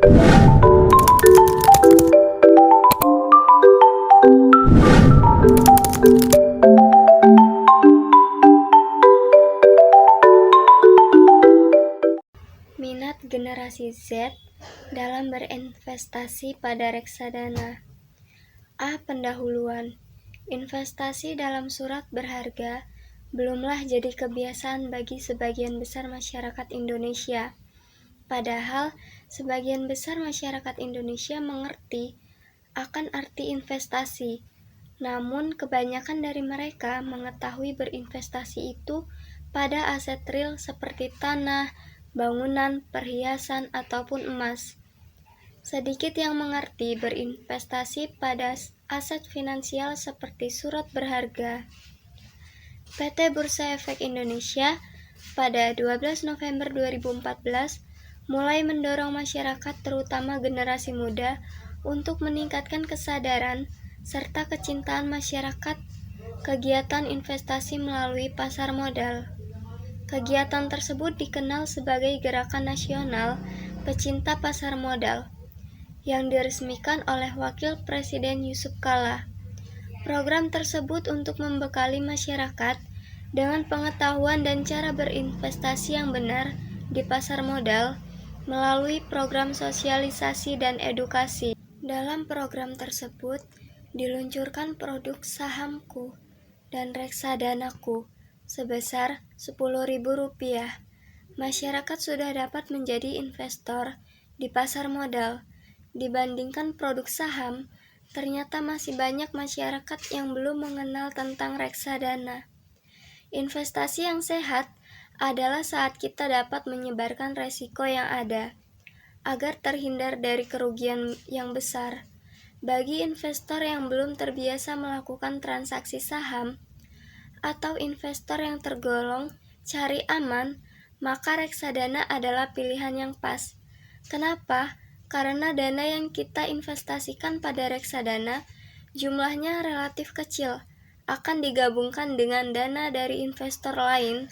Minat generasi Z dalam berinvestasi pada reksadana. A. Pendahuluan. Investasi dalam surat berharga belumlah jadi kebiasaan bagi sebagian besar masyarakat Indonesia. Padahal, sebagian besar masyarakat Indonesia mengerti akan arti investasi. Namun, kebanyakan dari mereka mengetahui berinvestasi itu pada aset real seperti tanah, bangunan, perhiasan, ataupun emas. Sedikit yang mengerti berinvestasi pada aset finansial seperti surat berharga. PT Bursa Efek Indonesia pada 12 November 2014 mulai mendorong masyarakat terutama generasi muda untuk meningkatkan kesadaran serta kecintaan masyarakat kegiatan investasi melalui pasar modal. Kegiatan tersebut dikenal sebagai Gerakan Nasional Pecinta Pasar Modal yang diresmikan oleh Wakil Presiden Yusuf Kala. Program tersebut untuk membekali masyarakat dengan pengetahuan dan cara berinvestasi yang benar di pasar modal melalui program sosialisasi dan edukasi. Dalam program tersebut diluncurkan produk sahamku dan reksadanaku sebesar Rp10.000. Masyarakat sudah dapat menjadi investor di pasar modal. Dibandingkan produk saham, ternyata masih banyak masyarakat yang belum mengenal tentang reksadana. Investasi yang sehat adalah saat kita dapat menyebarkan resiko yang ada, agar terhindar dari kerugian yang besar. Bagi investor yang belum terbiasa melakukan transaksi saham, atau investor yang tergolong cari aman, maka reksadana adalah pilihan yang pas. Kenapa? Karena dana yang kita investasikan pada reksadana jumlahnya relatif kecil, akan digabungkan dengan dana dari investor lain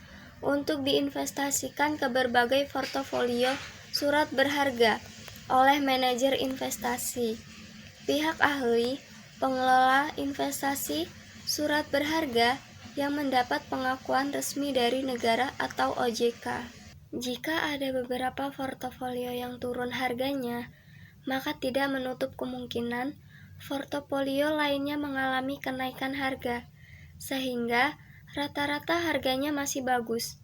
untuk diinvestasikan ke berbagai portofolio surat berharga oleh manajer investasi, pihak ahli, pengelola investasi surat berharga yang mendapat pengakuan resmi dari negara atau OJK. Jika ada beberapa portofolio yang turun harganya, maka tidak menutup kemungkinan portofolio lainnya mengalami kenaikan harga, sehingga rata-rata harganya masih bagus.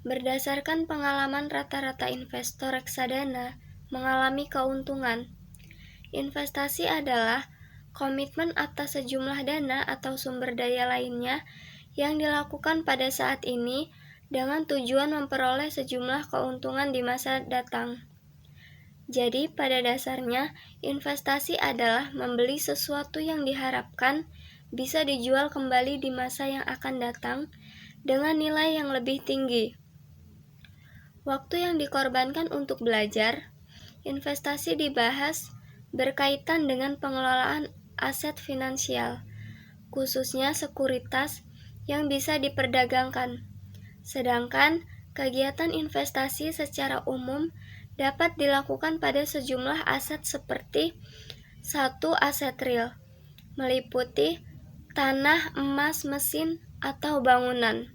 Berdasarkan pengalaman rata-rata investor reksadana mengalami keuntungan. Investasi adalah komitmen atas sejumlah dana atau sumber daya lainnya yang dilakukan pada saat ini dengan tujuan memperoleh sejumlah keuntungan di masa datang. Jadi, pada dasarnya, investasi adalah membeli sesuatu yang diharapkan bisa dijual kembali di masa yang akan datang dengan nilai yang lebih tinggi. Waktu yang dikorbankan untuk belajar, investasi dibahas berkaitan dengan pengelolaan aset finansial, khususnya sekuritas yang bisa diperdagangkan. Sedangkan kegiatan investasi secara umum dapat dilakukan pada sejumlah aset seperti 1. Aset real, meliputi tanah, emas, mesin, atau bangunan.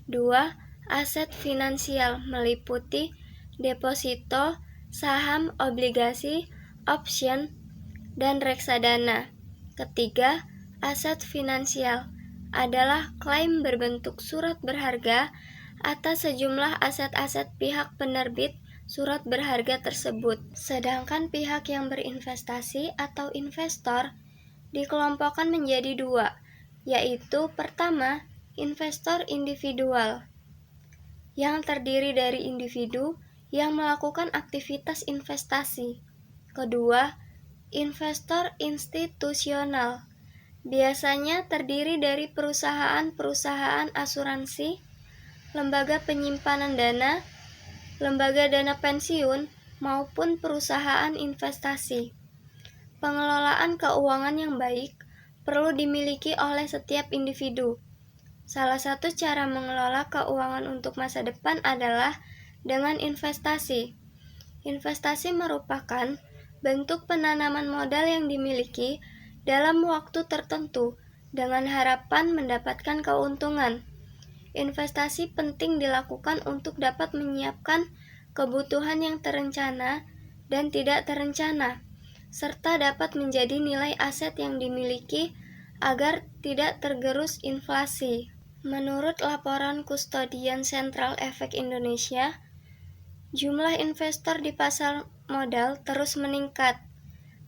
2. Aset finansial, meliputi deposito, saham, obligasi, option, dan reksadana. Ketiga, aset finansial adalah klaim berbentuk surat berharga atas sejumlah aset-aset pihak penerbit surat berharga tersebut. Sedangkan pihak yang berinvestasi atau investor dikelompokkan menjadi dua, yaitu pertama, investor individual, yang terdiri dari individu yang melakukan aktivitas investasi. Kedua, investor institusional, biasanya terdiri dari perusahaan-perusahaan asuransi, lembaga penyimpanan dana, lembaga dana pensiun, maupun perusahaan investasi. Pengelolaan keuangan yang baik perlu dimiliki oleh setiap individu. Salah satu cara mengelola keuangan untuk masa depan adalah dengan investasi. Investasi merupakan bentuk penanaman modal yang dimiliki dalam waktu tertentu dengan harapan mendapatkan keuntungan. Investasi penting dilakukan untuk dapat menyiapkan kebutuhan yang terencana dan tidak terencana, serta dapat menjadi nilai aset yang dimiliki agar tidak tergerus inflasi. Menurut laporan Kustodian Sentral Efek Indonesia, jumlah investor di pasar modal terus meningkat,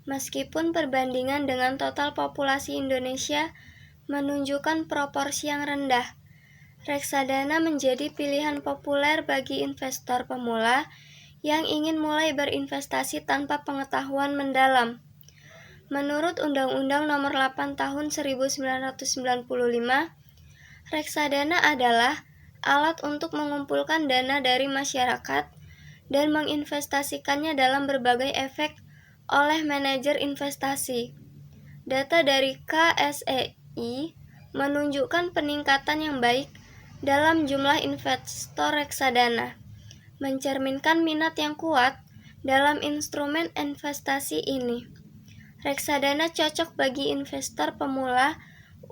meskipun perbandingan dengan total populasi Indonesia menunjukkan proporsi yang rendah. Reksadana menjadi pilihan populer bagi investor pemula yang ingin mulai berinvestasi tanpa pengetahuan mendalam. Menurut Undang-Undang Nomor 8 Tahun 1995, reksadana adalah alat untuk mengumpulkan dana dari masyarakat dan menginvestasikannya dalam berbagai efek oleh manajer investasi. Data dari KSEI menunjukkan peningkatan yang baik dalam jumlah investor reksadana, mencerminkan minat yang kuat dalam instrumen investasi ini. Reksadana cocok bagi investor pemula,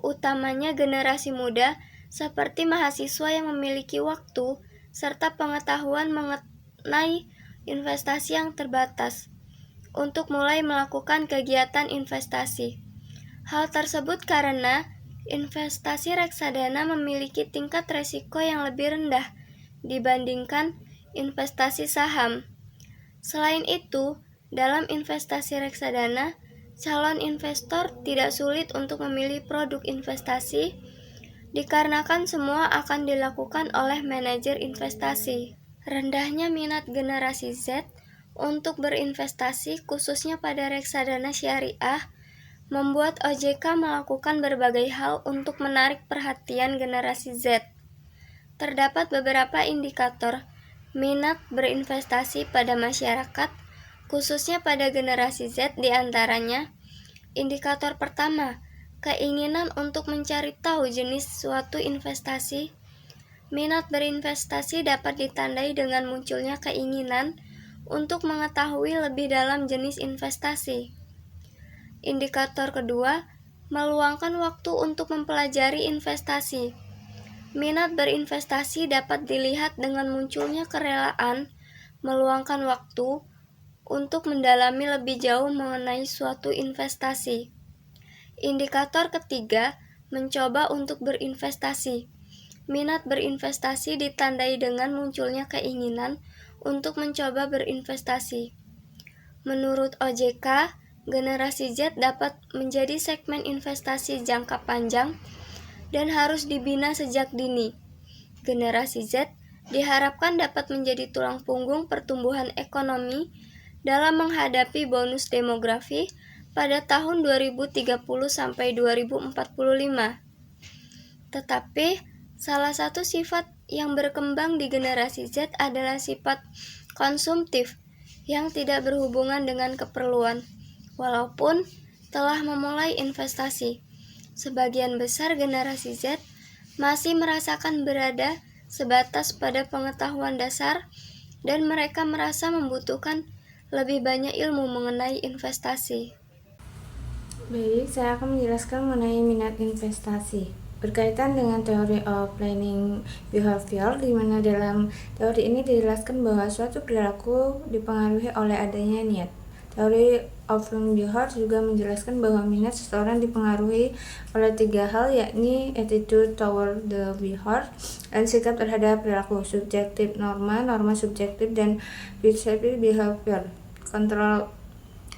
utamanya generasi muda, seperti mahasiswa yang memiliki waktu serta pengetahuan mengenai investasi yang terbatas untuk mulai melakukan kegiatan investasi. Hal tersebut karena investasi reksadana memiliki tingkat resiko yang lebih rendah dibandingkan investasi saham. Selain itu, dalam investasi reksadana, calon investor tidak sulit untuk memilih produk investasi dikarenakan semua akan dilakukan oleh manajer investasi. Rendahnya minat generasi Z untuk berinvestasi khususnya pada reksadana syariah membuat OJK melakukan berbagai hal untuk menarik perhatian generasi Z. Terdapat beberapa indikator minat berinvestasi pada masyarakat, khususnya pada generasi Z, di antaranya. Indikator pertama, keinginan untuk mencari tahu jenis suatu investasi. Minat berinvestasi dapat ditandai dengan munculnya keinginan untuk mengetahui lebih dalam jenis investasi. Indikator kedua, meluangkan waktu untuk mempelajari investasi. Minat berinvestasi dapat dilihat dengan munculnya kerelaan meluangkan waktu untuk mendalami lebih jauh mengenai suatu investasi. Indikator ketiga, mencoba untuk berinvestasi. Minat berinvestasi ditandai dengan munculnya keinginan untuk mencoba berinvestasi. Menurut OJK, generasi Z dapat menjadi segmen investasi jangka panjang dan harus dibina sejak dini. Generasi Z diharapkan dapat menjadi tulang punggung pertumbuhan ekonomi dalam menghadapi bonus demografi pada tahun 2030 sampai 2045. Tetapi, salah satu sifat yang berkembang di generasi Z adalah sifat konsumtif yang tidak berhubungan dengan keperluan, walaupun telah memulai investasi. Sebagian besar generasi Z masih merasakan berada sebatas pada pengetahuan dasar dan mereka merasa membutuhkan lebih banyak ilmu mengenai investasi. Baik, saya akan menjelaskan mengenai minat investasi. Berkaitan dengan teori of planning behavior, di mana dalam teori ini dijelaskan bahwa suatu perilaku dipengaruhi oleh adanya niat. Teori of planning behavior juga menjelaskan bahwa minat seseorang dipengaruhi oleh 3 hal, yakni attitude toward the behavior dan sikap terhadap perilaku, subjektif norma subjektif, dan perceptive behavior. Kontrol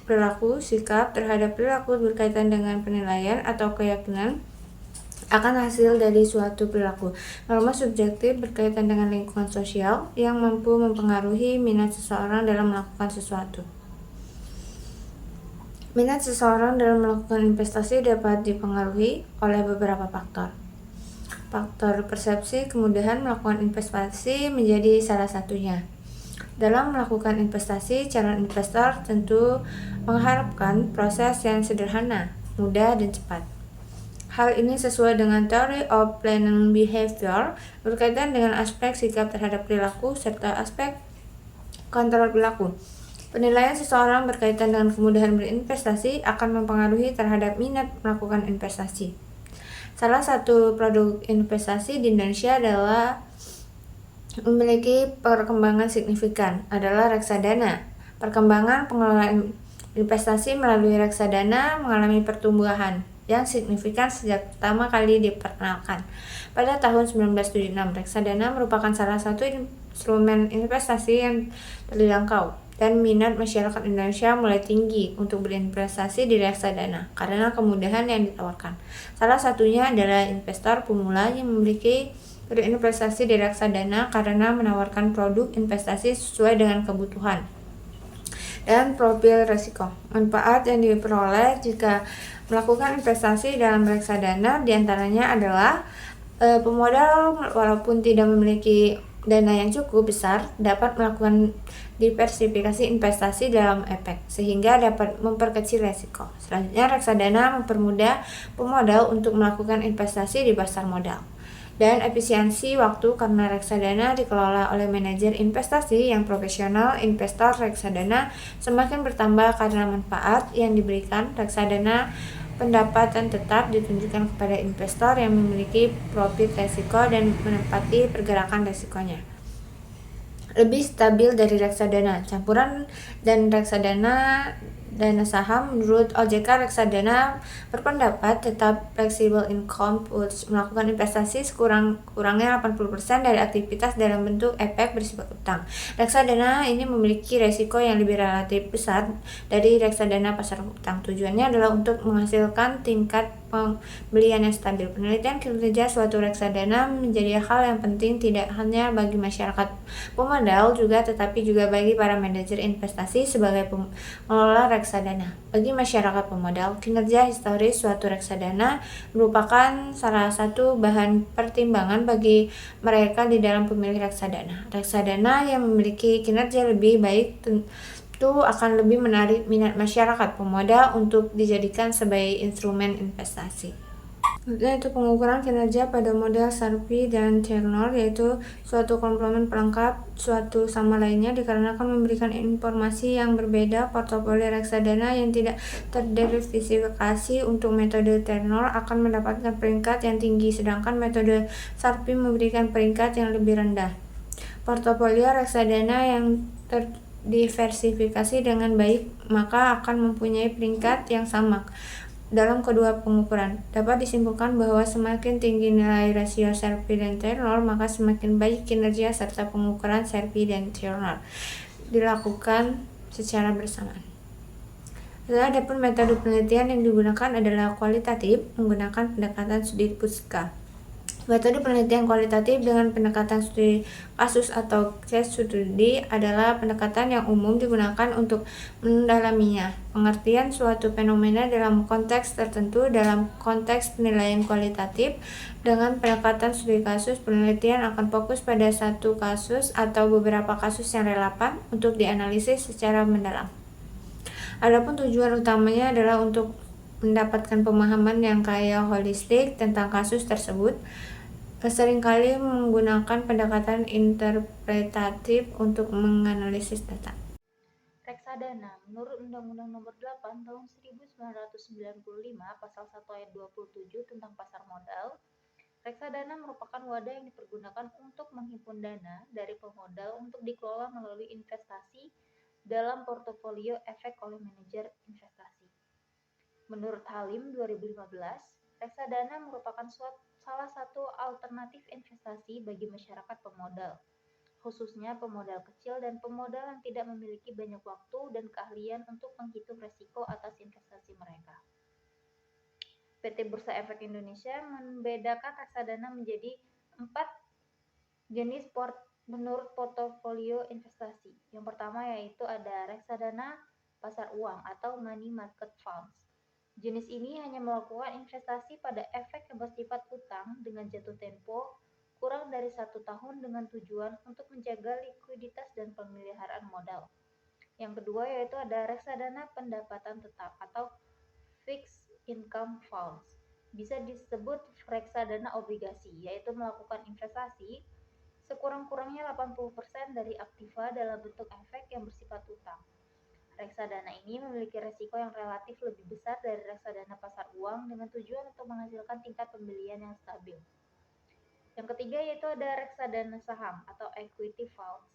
perilaku, sikap terhadap perilaku berkaitan dengan penilaian atau keyakinan akan hasil dari suatu perilaku. Norma subjektif berkaitan dengan lingkungan sosial yang mampu mempengaruhi minat seseorang dalam melakukan sesuatu. Minat seseorang dalam melakukan investasi dapat dipengaruhi oleh beberapa faktor. Faktor persepsi kemudahan melakukan investasi menjadi salah satunya. Dalam melakukan investasi, calon investor tentu mengharapkan proses yang sederhana, mudah, dan cepat. Hal ini sesuai dengan teori of planning behavior berkaitan dengan aspek sikap terhadap perilaku serta aspek kontrol perilaku. Penilaian seseorang berkaitan dengan kemudahan berinvestasi akan mempengaruhi terhadap minat melakukan investasi. Salah satu produk investasi di Indonesia adalah memiliki perkembangan signifikan adalah reksadana. Perkembangan pengelolaan investasi melalui reksadana mengalami pertumbuhan yang signifikan sejak pertama kali diperkenalkan. Pada tahun 1976, reksadana merupakan salah satu instrumen investasi yang terjangkau dan minat masyarakat Indonesia mulai tinggi untuk berinvestasi di reksadana karena kemudahan yang ditawarkan. Salah satunya adalah investor pemula yang memiliki berinvestasi di reksadana karena menawarkan produk investasi sesuai dengan kebutuhan dan profil risiko. Manfaat yang diperoleh jika melakukan investasi dalam reksadana diantaranya adalah pemodal walaupun tidak memiliki dana yang cukup besar dapat melakukan diversifikasi investasi dalam efek sehingga dapat memperkecil risiko. Selanjutnya, reksadana mempermudah pemodal untuk melakukan investasi di pasar modal dan efisiensi waktu karena reksadana dikelola oleh manajer investasi yang profesional. Investor reksadana semakin bertambah karena manfaat yang diberikan. Reksadana pendapatan tetap ditunjukkan kepada investor yang memiliki profil risiko dan menempati pergerakan risikonya lebih stabil dari reksadana campuran dan reksadana dana saham. Menurut OJK, reksadana berpendapat tetap flexible income puts melakukan investasi sekurang-kurangnya 80% dari aktivitas dalam bentuk efek bersifat utang. Reksadana ini memiliki resiko yang lebih relatif besar dari reksadana pasar utang. Tujuannya adalah untuk menghasilkan tingkat pembelian yang stabil. Penelitian kinerja suatu reksadana menjadi hal yang penting tidak hanya bagi masyarakat pemodal tetapi juga bagi para manajer investasi sebagai pengelola reksadana. Bagi masyarakat pemodal, kinerja historis suatu reksadana merupakan salah satu bahan pertimbangan bagi mereka di dalam pemilih reksadana. Reksadana yang memiliki kinerja lebih baik tentu akan lebih menarik minat masyarakat pemodal untuk dijadikan sebagai instrumen investasi. Yaitu pengukuran kinerja pada model Sharpe dan Turner, yaitu suatu komplement pelengkap suatu sama lainnya dikarenakan memberikan informasi yang berbeda. Portofolio reksadana yang tidak terdiversifikasi untuk metode Turner akan mendapatkan peringkat yang tinggi, sedangkan metode Sharpe memberikan peringkat yang lebih rendah. Portofolio reksadana yang terdiversifikasi dengan baik maka akan mempunyai peringkat yang sama dalam kedua pengukuran. Dapat disimpulkan bahwa semakin tinggi nilai rasio Sharpe dan Turner, maka semakin baik kinerja serta pengukuran Sharpe dan Turner dilakukan secara bersamaan. Adapun metode penelitian yang digunakan adalah kualitatif menggunakan pendekatan studi Puska. Metode penelitian kualitatif dengan pendekatan studi kasus atau case study adalah pendekatan yang umum digunakan untuk mendalaminya pengertian suatu fenomena dalam konteks tertentu. Dalam konteks penilaian kualitatif dengan pendekatan studi kasus, penelitian akan fokus pada satu kasus atau beberapa kasus yang relevan untuk dianalisis secara mendalam. Adapun tujuan utamanya adalah untuk mendapatkan pemahaman yang kaya holistik tentang kasus tersebut. Seringkali menggunakan pendekatan interpretatif untuk menganalisis data. Reksadana, menurut Undang-Undang Nomor 8 Tahun 1995 Pasal 1 Ayat 27 tentang pasar modal, reksadana merupakan wadah yang dipergunakan untuk menghimpun dana dari pemodal untuk dikelola melalui investasi dalam portofolio efek oleh manajer investasi. Menurut Halim 2015, reksadana merupakan salah satu alternatif investasi bagi masyarakat pemodal, khususnya pemodal kecil dan pemodal yang tidak memiliki banyak waktu dan keahlian untuk menghitung risiko atas investasi mereka. PT Bursa Efek Indonesia membedakan reksadana menjadi 4 jenis menurut portofolio investasi. Yang pertama yaitu ada reksadana pasar uang atau money market funds. Jenis ini hanya melakukan investasi pada efek yang bersifat utang dengan jatuh tempo kurang dari 1 tahun dengan tujuan untuk menjaga likuiditas dan pemeliharaan modal. Yang kedua yaitu ada reksadana pendapatan tetap atau fixed income funds. Bisa disebut reksadana obligasi, yaitu melakukan investasi sekurang-kurangnya 80% dari aktiva dalam bentuk efek yang bersifat utang. Reksadana ini memiliki resiko yang relatif lebih besar dari reksadana pasar uang dengan tujuan untuk menghasilkan tingkat pembelian yang stabil. Yang ketiga yaitu ada reksadana saham atau equity funds,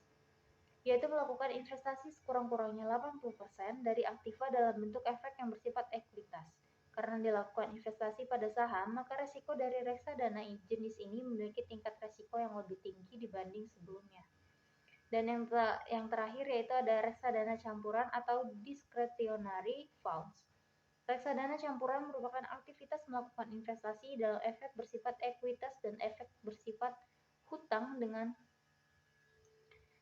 yaitu melakukan investasi sekurang-kurangnya 80% dari aktiva dalam bentuk efek yang bersifat ekuitas. Karena dilakukan investasi pada saham, maka resiko dari reksadana jenis ini memiliki tingkat resiko yang lebih tinggi dibanding sebelumnya. Dan yang terakhir yaitu ada reksadana campuran atau discretionary funds. Reksadana campuran merupakan aktivitas melakukan investasi dalam efek bersifat ekuitas dan efek bersifat hutang dengan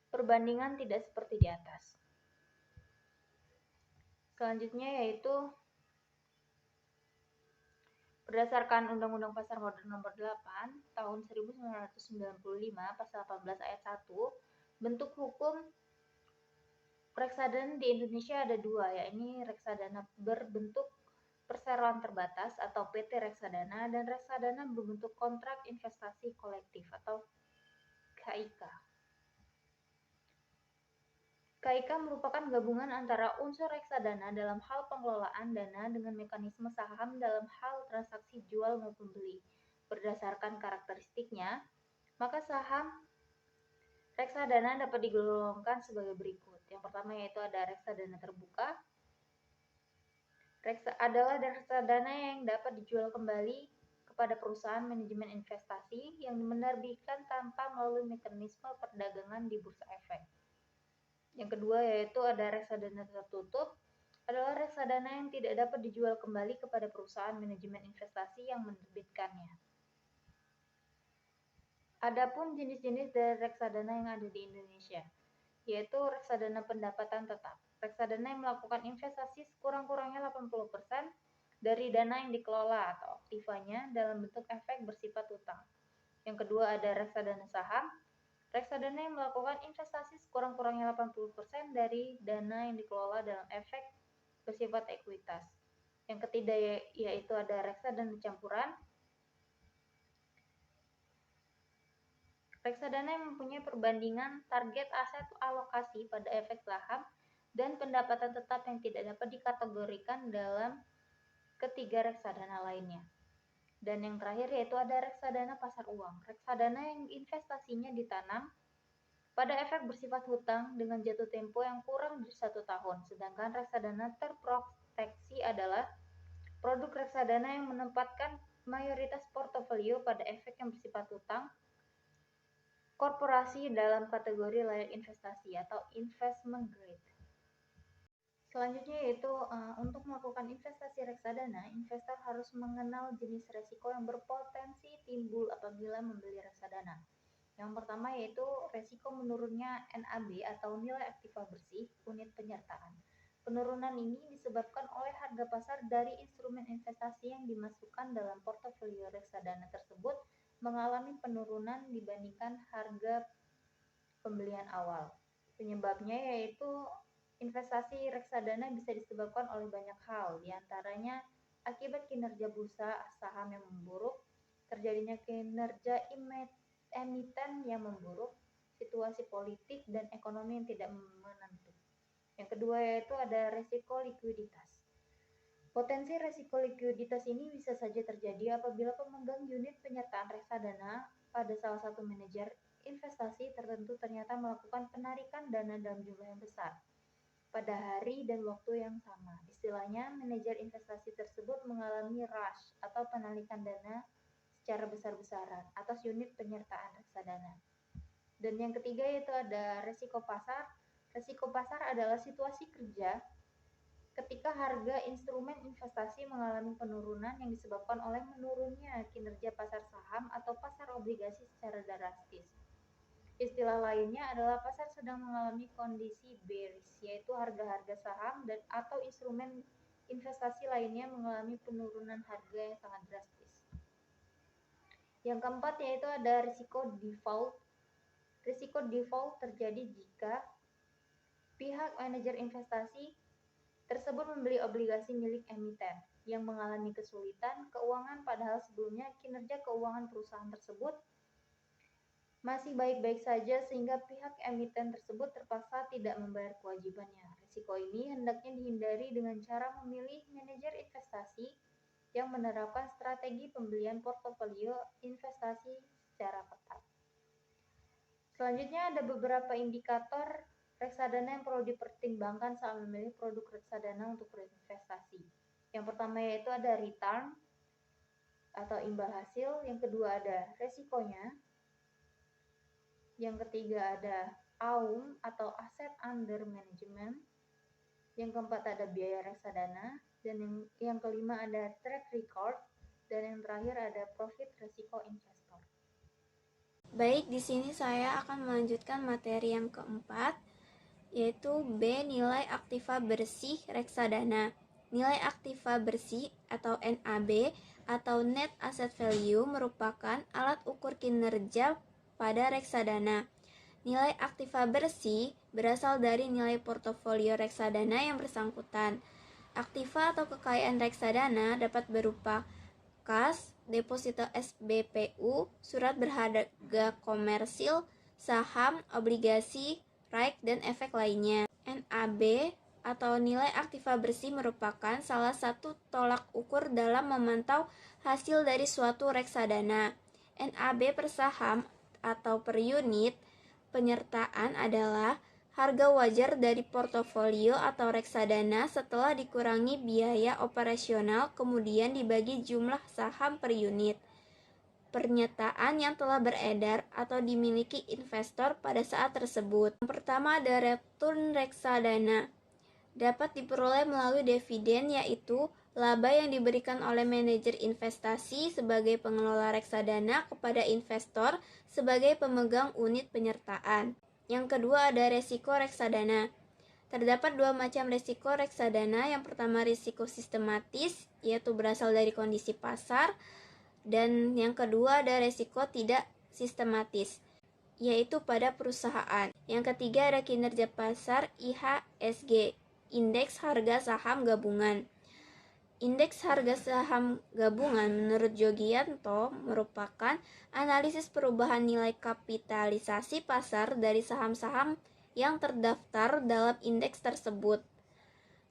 perbandingan tidak seperti di atas. Selanjutnya yaitu berdasarkan Undang-Undang Pasar Modal Nomor 8 Tahun 1995 Pasal 18 Ayat 1, bentuk hukum reksadana di Indonesia ada dua, yakni reksadana berbentuk perseroan terbatas atau PT Reksadana dan reksadana berbentuk kontrak investasi kolektif atau KIK. KIK merupakan gabungan antara unsur reksadana dalam hal pengelolaan dana dengan mekanisme saham dalam hal transaksi jual maupun beli. Berdasarkan karakteristiknya, maka saham reksadana dapat digolongkan sebagai berikut. Yang pertama yaitu ada reksadana terbuka. Adalah reksadana yang dapat dijual kembali kepada perusahaan manajemen investasi yang menerbitkan tanpa melalui mekanisme perdagangan di bursa efek. Yang kedua yaitu ada reksadana tertutup, adalah reksadana yang tidak dapat dijual kembali kepada perusahaan manajemen investasi yang menerbitkannya. Adapun jenis-jenis dari reksadana yang ada di Indonesia, yaitu reksadana pendapatan tetap. Reksadana yang melakukan investasi sekurang-kurangnya 80% dari dana yang dikelola atau aktivanya dalam bentuk efek bersifat utang. Yang kedua ada reksadana saham. Reksadana yang melakukan investasi sekurang-kurangnya 80% dari dana yang dikelola dalam efek bersifat ekuitas. Yang ketiga yaitu ada reksadana campuran. Reksadana yang mempunyai perbandingan target aset alokasi pada efek saham dan pendapatan tetap yang tidak dapat dikategorikan dalam ketiga reksadana lainnya. Dan yang terakhir yaitu ada reksadana pasar uang. Reksadana yang investasinya ditanam pada efek bersifat hutang dengan jatuh tempo yang kurang dari 1 tahun. Sedangkan reksadana terproteksi adalah produk reksadana yang menempatkan mayoritas portofolio pada efek yang bersifat hutang korporasi dalam kategori layak investasi atau investment grade. Selanjutnya yaitu untuk melakukan investasi reksadana, investor harus mengenal jenis resiko yang berpotensi timbul apabila membeli reksadana. Yang pertama yaitu resiko menurunnya NAB atau nilai aktiva bersih unit penyertaan. Penurunan ini disebabkan oleh harga pasar dari instrumen investasi yang dimasukkan dalam portofolio reksadana tersebut mengalami penurunan dibandingkan harga pembelian awal. Penyebabnya yaitu investasi reksadana bisa disebabkan oleh banyak hal, diantaranya akibat kinerja bursa saham yang memburuk, terjadinya kinerja emiten yang memburuk, situasi politik dan ekonomi yang tidak menentu. Yang kedua yaitu ada resiko likuiditas. Potensi resiko likuiditas ini bisa saja terjadi apabila pemegang unit penyertaan reksadana pada salah satu manajer investasi tertentu ternyata melakukan penarikan dana dalam jumlah yang besar pada hari dan waktu yang sama. Istilahnya, manajer investasi tersebut mengalami rush atau penarikan dana secara besar-besaran atas unit penyertaan reksadana. Dan yang ketiga yaitu ada resiko pasar. Resiko pasar adalah situasi kerja ketika harga instrumen investasi mengalami penurunan yang disebabkan oleh menurunnya kinerja pasar saham atau pasar obligasi secara drastis. Istilah lainnya adalah pasar sedang mengalami kondisi bearish, yaitu harga-harga saham dan atau instrumen investasi lainnya mengalami penurunan harga yang sangat drastis. Yang keempat yaitu ada risiko default. Risiko default terjadi jika pihak manajer investasi tersebut membeli obligasi milik emiten yang mengalami kesulitan keuangan padahal sebelumnya kinerja keuangan perusahaan tersebut masih baik-baik saja sehingga pihak emiten tersebut terpaksa tidak membayar kewajibannya. Risiko ini hendaknya dihindari dengan cara memilih manajer investasi yang menerapkan strategi pembelian portofolio investasi secara ketat. Selanjutnya ada beberapa indikator reksadana yang perlu dipertimbangkan saat memilih produk reksadana untuk berinvestasi. Yang pertama yaitu ada return atau imbal hasil, yang kedua ada resikonya, yang ketiga ada AUM atau Asset Under Management, yang keempat ada biaya reksadana, dan yang kelima ada track record, dan yang terakhir ada profit resiko investor. Baik, di sini saya akan melanjutkan materi yang keempat, yaitu B. Nilai aktiva bersih reksadana. Nilai aktiva bersih atau NAB atau Net Asset Value merupakan alat ukur kinerja pada reksadana. Nilai aktiva bersih berasal dari nilai portofolio reksadana yang bersangkutan. Aktiva atau kekayaan reksadana dapat berupa kas, deposito SBPU, surat berharga komersil, saham, obligasi, REIT, dan efek lainnya. NAB atau nilai aktiva bersih merupakan salah satu tolak ukur dalam memantau hasil dari suatu reksadana. NAB per saham atau per unit penyertaan adalah harga wajar dari portofolio atau reksadana setelah dikurangi biaya operasional kemudian dibagi jumlah saham per unit pernyataan yang telah beredar atau dimiliki investor pada saat tersebut. Yang pertama ada return reksadana. Dapat diperoleh melalui dividen, yaitu laba yang diberikan oleh manajer investasi sebagai pengelola reksadana kepada investor sebagai pemegang unit penyertaan. Yang kedua ada resiko reksadana. Terdapat dua macam risiko reksadana. Yang pertama risiko sistematis, yaitu berasal dari kondisi pasar, dan yang kedua ada risiko tidak sistematis, yaitu pada perusahaan. Yang ketiga ada kinerja pasar IHSG, Indeks Harga Saham Gabungan. Indeks harga saham gabungan menurut Jogianto merupakan analisis perubahan nilai kapitalisasi pasar dari saham-saham yang terdaftar dalam indeks tersebut,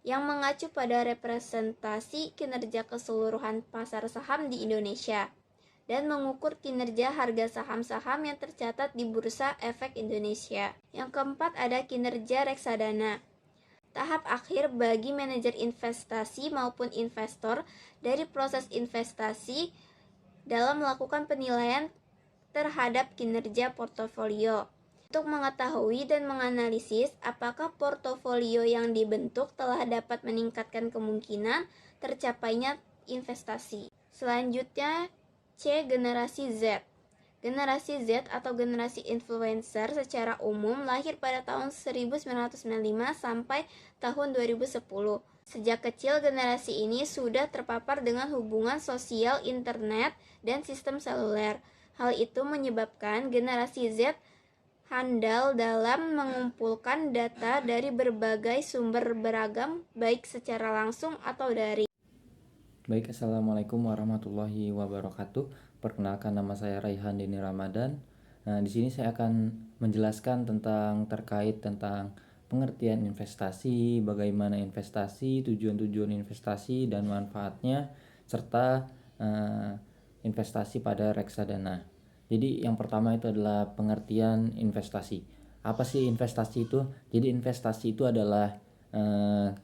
yang mengacu pada representasi kinerja keseluruhan pasar saham di Indonesia dan mengukur kinerja harga saham-saham yang tercatat di Bursa Efek Indonesia. Yang keempat ada kinerja reksadana. Tahap akhir bagi manajer investasi maupun investor dari proses investasi dalam melakukan penilaian terhadap kinerja portofolio. Untuk mengetahui dan menganalisis apakah portofolio yang dibentuk telah dapat meningkatkan kemungkinan tercapainya investasi. Selanjutnya, C. Generasi Z. Generasi Z atau generasi influencer secara umum lahir pada tahun 1995 sampai tahun 2010. Sejak kecil generasi ini sudah terpapar dengan hubungan sosial internet dan sistem seluler. Hal itu menyebabkan generasi Z handal dalam mengumpulkan data dari berbagai sumber beragam, baik secara langsung atau daring. Baik, Assalamualaikum warahmatullahi wabarakatuh. Perkenalkan, nama saya Raihan Dini Ramadan. Nah, di sini saya akan menjelaskan terkait tentang pengertian investasi, bagaimana investasi, tujuan-tujuan investasi dan manfaatnya, serta investasi pada reksadana. Jadi yang pertama itu adalah pengertian investasi. Apa sih investasi itu? Jadi investasi itu adalah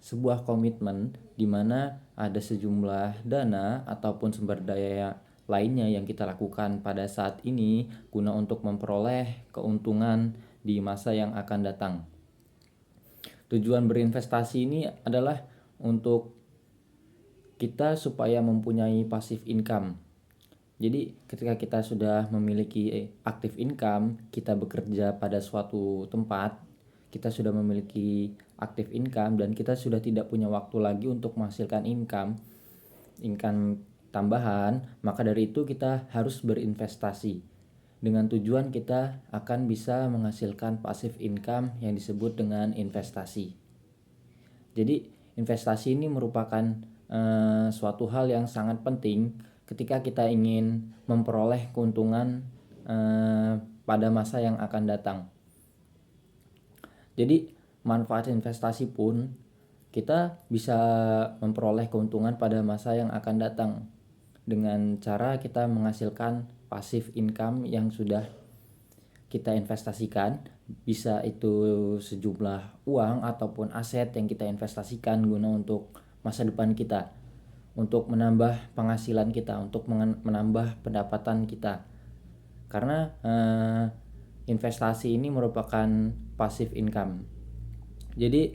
sebuah komitmen di mana ada sejumlah dana ataupun sumber daya lainnya yang kita lakukan pada saat ini guna untuk memperoleh keuntungan di masa yang akan datang. Tujuan berinvestasi ini adalah untuk kita supaya mempunyai passive income. Jadi ketika kita sudah memiliki active income, kita bekerja pada suatu tempat, kita sudah memiliki active income dan kita sudah tidak punya waktu lagi untuk menghasilkan income tambahan, maka dari itu kita harus berinvestasi. Dengan tujuan kita akan bisa menghasilkan passive income yang disebut dengan investasi. Jadi investasi ini merupakan suatu hal yang sangat penting ketika kita ingin memperoleh keuntungan pada masa yang akan datang. Jadi manfaat investasi pun kita bisa memperoleh keuntungan pada masa yang akan datang dengan cara kita menghasilkan passive income yang sudah kita investasikan, bisa itu sejumlah uang ataupun aset yang kita investasikan guna untuk masa depan kita, untuk menambah penghasilan kita, untuk menambah pendapatan kita. Karena investasi ini merupakan passive income. Jadi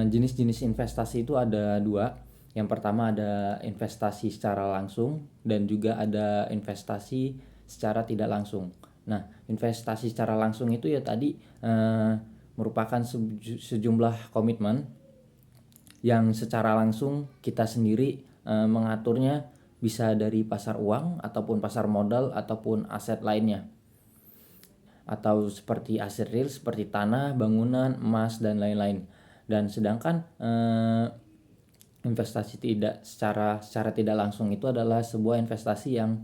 jenis-jenis investasi itu ada dua. Yang pertama ada investasi secara langsung dan juga ada investasi secara tidak langsung. Nah, investasi secara langsung itu ya tadi merupakan sejumlah komitmen yang secara langsung kita sendiri mengaturnya, bisa dari pasar uang ataupun pasar modal ataupun aset lainnya, atau seperti aset real seperti tanah, bangunan, emas dan lain-lain. Dan sedangkan investasi secara tidak langsung itu adalah sebuah investasi yang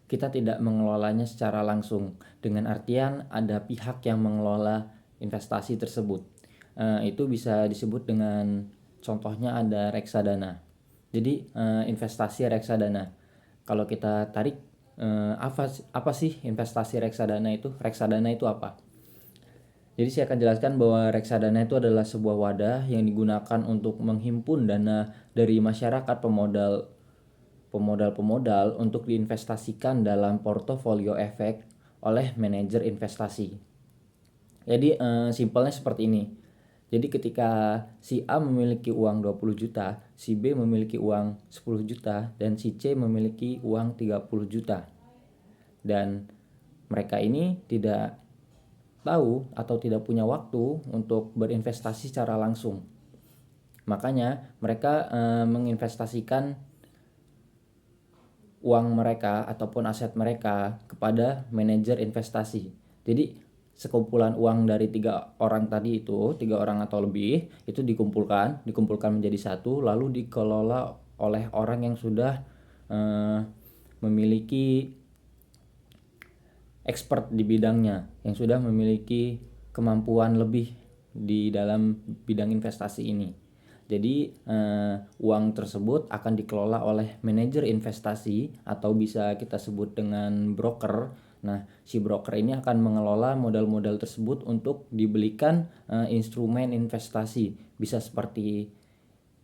kita tidak mengelolanya secara langsung, dengan artian ada pihak yang mengelola investasi tersebut. Itu bisa disebut dengan, contohnya ada reksadana. Jadi investasi reksadana, kalau kita tarik apa sih investasi reksadana itu? Reksadana itu apa? Jadi saya akan jelaskan bahwa reksadana itu adalah sebuah wadah yang digunakan untuk menghimpun dana dari masyarakat pemodal untuk diinvestasikan dalam portofolio efek oleh manajer investasi. Jadi simpelnya seperti ini. Jadi ketika si A memiliki uang 20 juta, si B memiliki uang 10 juta, dan si C memiliki uang 30 juta. Dan mereka ini tidak tahu atau tidak punya waktu untuk berinvestasi secara langsung. Makanya mereka menginvestasikan uang mereka ataupun aset mereka kepada manajer investasi. Jadi sekumpulan uang dari 3 orang tadi itu, 3 orang atau lebih, itu dikumpulkan menjadi satu, lalu dikelola oleh orang yang sudah memiliki expert di bidangnya, yang sudah memiliki kemampuan lebih di dalam bidang investasi ini. Jadi uang tersebut akan dikelola oleh manajer investasi atau bisa kita sebut dengan broker. Nah, si broker ini akan mengelola modal-modal tersebut untuk dibelikan instrumen investasi, bisa seperti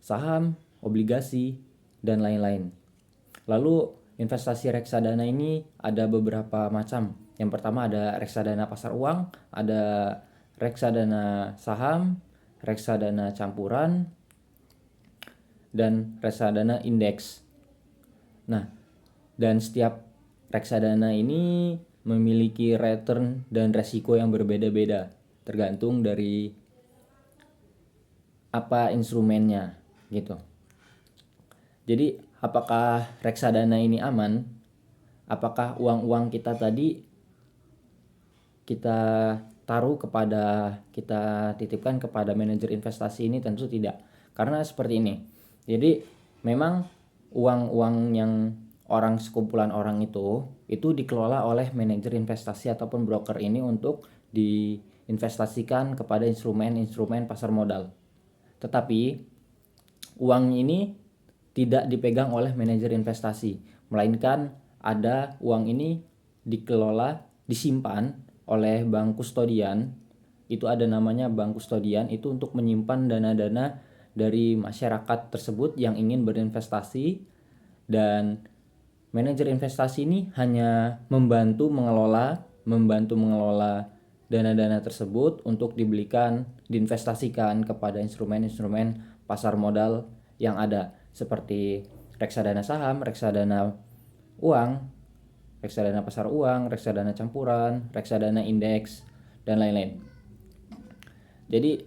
saham, obligasi, dan lain-lain. Lalu investasi reksadana ini ada beberapa macam. Yang pertama ada reksadana pasar uang, ada reksadana saham, reksadana campuran, dan reksadana indeks. Nah, dan setiap reksadana ini memiliki return dan resiko yang berbeda-beda, tergantung dari apa instrumennya gitu. Jadi apakah reksadana ini aman? Apakah uang-uang kita tadi kita titipkan kepada manajer investasi ini? Tentu tidak. Karena seperti ini. Jadi memang uang-uang yang sekumpulan orang itu dikelola oleh manajer investasi ataupun broker ini untuk diinvestasikan kepada instrumen-instrumen pasar modal. Tetapi uang ini tidak dipegang oleh manajer investasi, melainkan ada uang ini disimpan oleh bank kustodian. Itu ada namanya bank kustodian, itu untuk menyimpan dana-dana dari masyarakat tersebut yang ingin berinvestasi, dan manajer investasi ini hanya membantu mengelola dana-dana tersebut untuk diinvestasikan kepada instrumen-instrumen pasar modal yang ada, seperti reksadana saham, reksadana uang, reksadana pasar uang, reksadana campuran, reksadana indeks, dan lain-lain. Jadi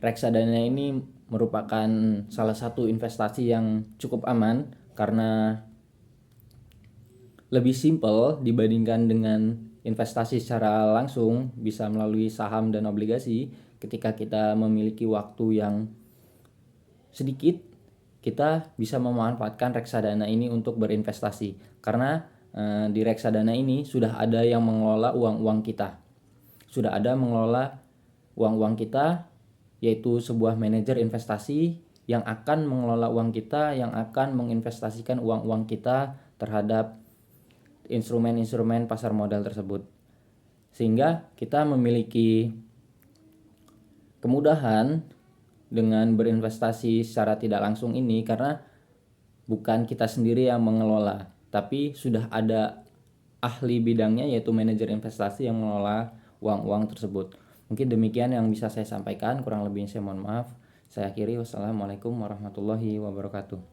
reksadana ini merupakan salah satu investasi yang cukup aman karena lebih simpel dibandingkan dengan investasi secara langsung, bisa melalui saham dan obligasi. Ketika kita memiliki waktu yang sedikit, kita bisa memanfaatkan reksadana ini untuk berinvestasi, karena di reksadana ini sudah ada yang mengelola uang-uang kita. Sudah ada mengelola uang-uang kita, yaitu sebuah manajer investasi yang akan mengelola uang kita, yang akan menginvestasikan uang-uang kita terhadap instrumen-instrumen pasar modal tersebut. Sehingga kita memiliki kemudahan dengan berinvestasi secara tidak langsung ini karena bukan kita sendiri yang mengelola, tapi sudah ada ahli bidangnya yaitu manajer investasi yang mengelola uang-uang tersebut. Mungkin demikian yang bisa saya sampaikan, kurang lebihnya saya mohon maaf. Saya akhiri, wassalamualaikum warahmatullahi wabarakatuh.